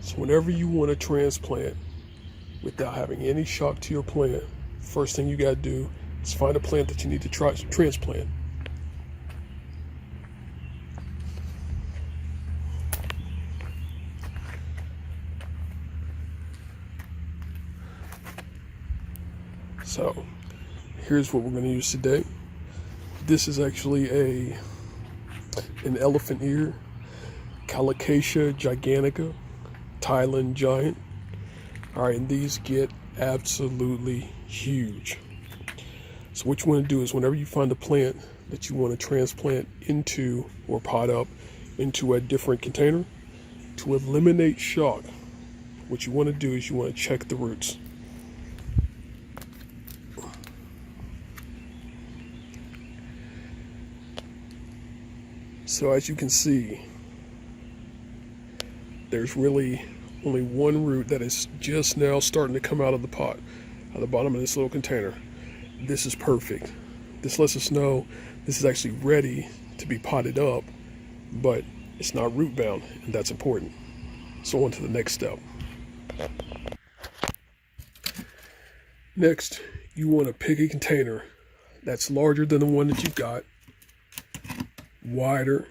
So whenever you want to transplant without having any shock to your plant, first thing you got to do is find a plant that you need to transplant. So here's what we're going to use today. This is actually an elephant ear, Colocasia gigantea, Thailand giant. All right, and these get absolutely huge. So what you want to do is whenever you find a plant that you want to transplant into or pot up into a different container, to eliminate shock, what you want to do is you want to check the roots. So as you can see, there's really only one root that is just now starting to come out of the pot, at the bottom of this little container. This is perfect. This lets us know this is actually ready to be potted up, but it's not root bound, and that's important. So on to the next step. Next, you want to pick a container that's larger than the one that you've got, wider,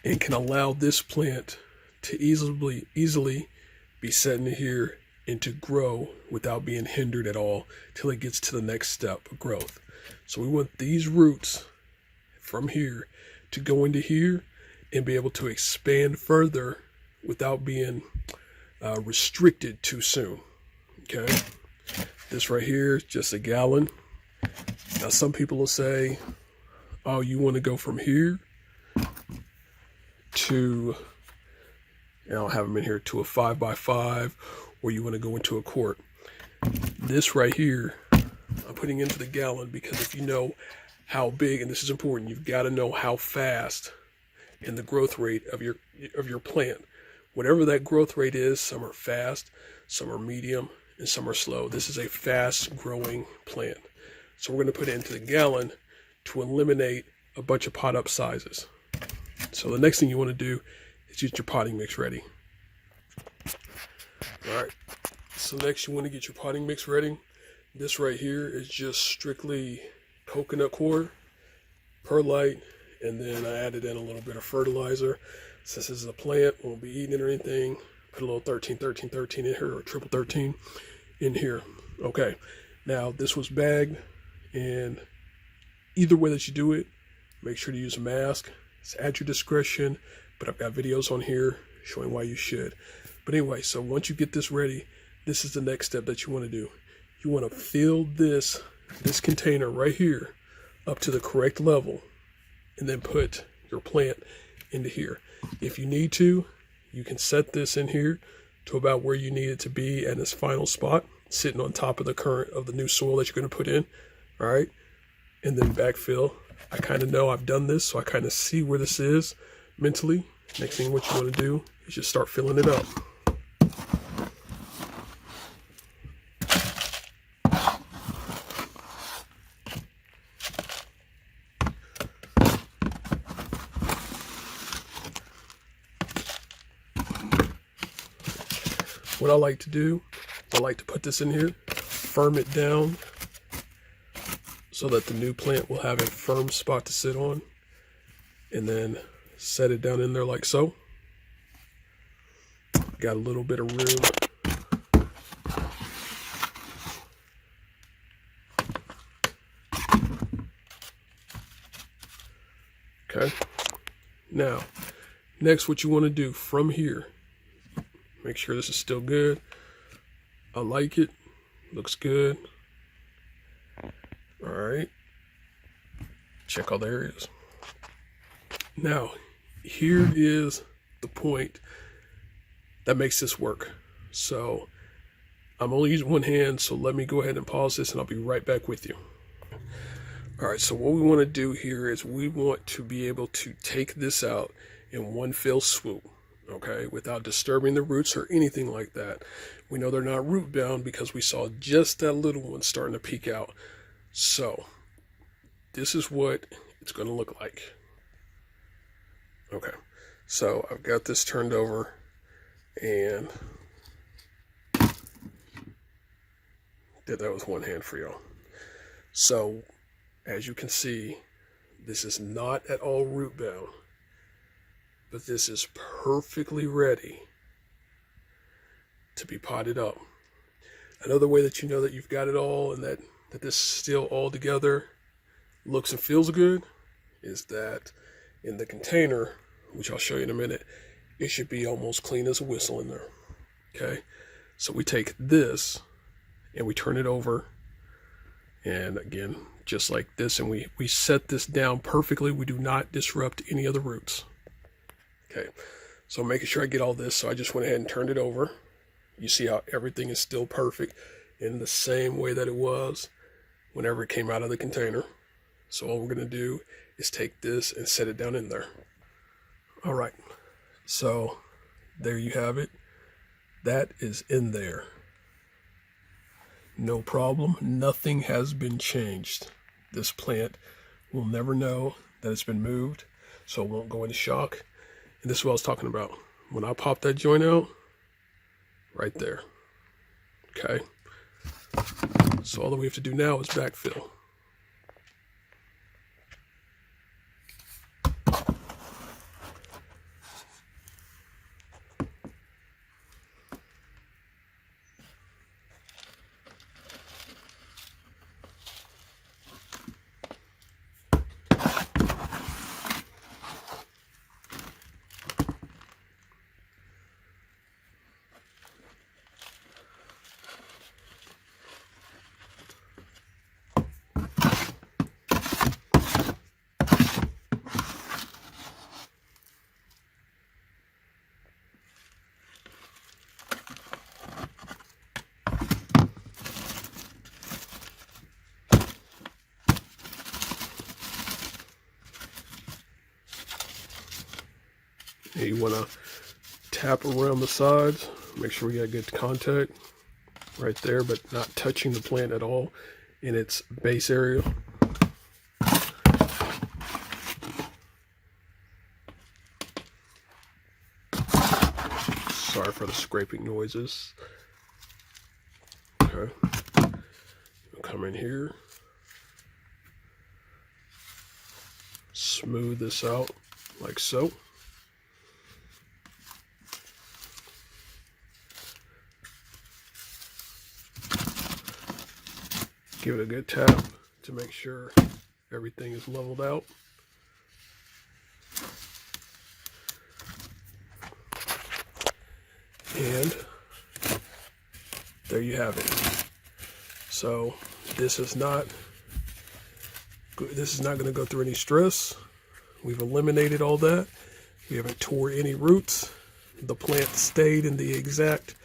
and can allow this plant to easily be set in here and to grow without being hindered at all till it gets to the next step of growth. So we want these roots from here to go into here and be able to expand further without being restricted too soon. Okay, this right here is just a gallon. Now some people will say, oh, you want to go from here to, I'll have them in here, to a 5x5, or you want to go into a quart. This right here, I'm putting into the gallon because if you know how big, and this is important, you've got to know how fast and the growth rate of your plant. Whatever that growth rate is, some are fast, some are medium, and some are slow. This is a fast growing plant. So we're going to put it into the gallon to eliminate a bunch of pot up sizes. So the next thing you want to do is get your potting mix ready. All right, so next you want to get your potting mix ready. This right here is just strictly coconut coir, perlite, and then I added in a little bit of fertilizer. Since this is a plant, won't be eating it or anything, put a little 13-13-13 in here, or triple 13 in here. Okay, now this was bagged, and either way that you do it, make sure to use a mask. It's at your discretion, but I've got videos on here showing why you should. But anyway, so once you get this ready, this is the next step that you want to do. You want to fill this container right here up to the correct level, and then put your plant into here. If you need to, you can set this in here to about where you need it to be at its final spot, sitting on top of the new soil that you're going to put in. All right, and then backfill. I kind of know I've done this, so I kind of see where this is mentally. Next thing what you want to do is just start filling it up. What I like to do, I like to put this in here, firm it down so that the new plant will have a firm spot to sit on, and then set it down in there like so. Got a little bit of room. Okay. Now, next what you want to do from here, make sure this is still good. I like it. Looks good. All right. Check all the areas. Now, here is the point that makes this work. So I'm only using one hand, so let me go ahead and pause this and I'll be right back with you. All right, so what we want to do here is we want to be able to take this out in one fell swoop, okay, without disturbing the roots or anything like that. We know they're not root bound because we saw just that little one starting to peek out. So this is what it's going to look like. Okay, so I've got this turned over And that was one hand for y'all. So as you can see, this is not at all root bound, but this is perfectly ready to be potted up. Another way that you know that you've got it all and that this is still all together, looks and feels good, is that in the container, which I'll show you in a minute, it should be almost clean as a whistle in there. Okay, so we take this and we turn it over, and again, just like this, and we set this down perfectly. We do not disrupt any of the roots. Okay, so I'm making sure I get all this, so I just went ahead and turned it over. You see how everything is still perfect in the same way that it was whenever it came out of the container. So all we're going to do is take this and set it down in there. All right, so there you have it. That is in there. No problem. Nothing has been changed. This plant will never know that it's been moved, so it won't go into shock. And this is what I was talking about. When I pop that joint out, right there. Okay. So all that we have to do now is backfill. You want to tap around the sides, make sure we got good contact right there, but not touching the plant at all in its base area. Sorry for the scraping noises. Okay, we'll come in here, smooth this out like so. Give it a good tap to make sure everything is leveled out. And there you have it. So this is not going to go through any stress. We've eliminated all that. We haven't tore any roots. The plant stayed in the exact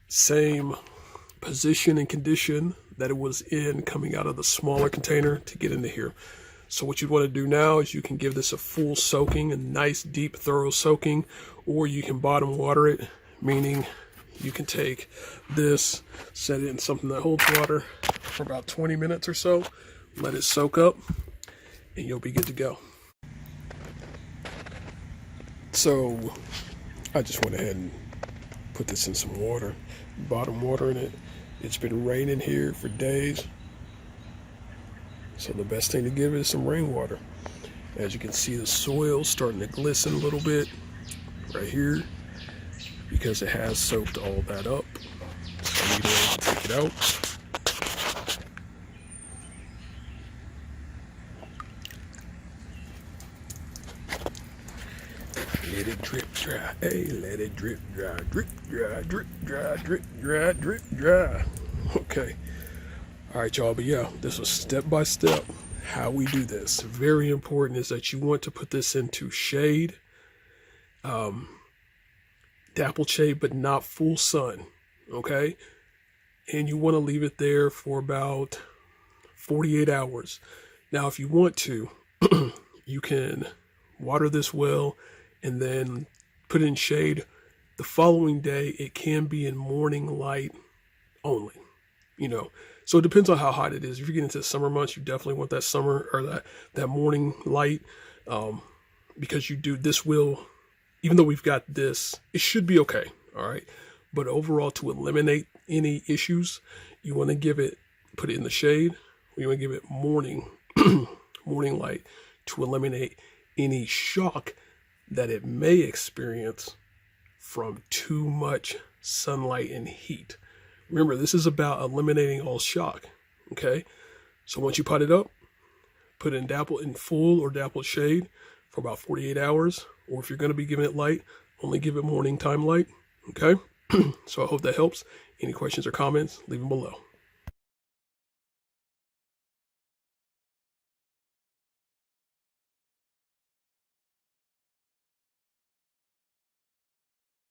same position and condition that it was in coming out of the smaller container to get into here. So what you want to do now is you can give this a full soaking, a nice deep thorough soaking, or you can bottom water it, meaning you can take this, set it in something that holds water for about 20 minutes or so, let it soak up, and you'll be good to go. So I just went ahead and put this in some water, bottom watering it. It's been raining here for days, so the best thing to give it is some rainwater. As you can see, the soil's starting to glisten a little bit right here because it has soaked all that up. So I need to take it out. Let it drip dry, hey, let it drip dry, drip dry, drip dry, drip dry, drip dry. Okay. All right, y'all, but yeah, this was step by step how we do this. Very important is that you want to put this into shade, dappled shade, but not full sun, okay? And you want to leave it there for about 48 hours. Now, if you want to, you can water this well and then put it in shade. The following day, it can be in morning light only, you know. So it depends on how hot it is. If you get into the summer months, you definitely want that summer or that morning light, because this will even though we've got this, it should be okay. All right. But overall, to eliminate any issues, you want to put it in the shade. You want to give it morning light to eliminate any shock that it may experience from too much sunlight and heat. Remember, this is about eliminating all shock. Okay. So once you pot it up, put it in full or dappled shade for about 48 hours. Or if you're going to be giving it light, only give it morning time light. Okay. So I hope that helps. Any questions or comments, leave them below.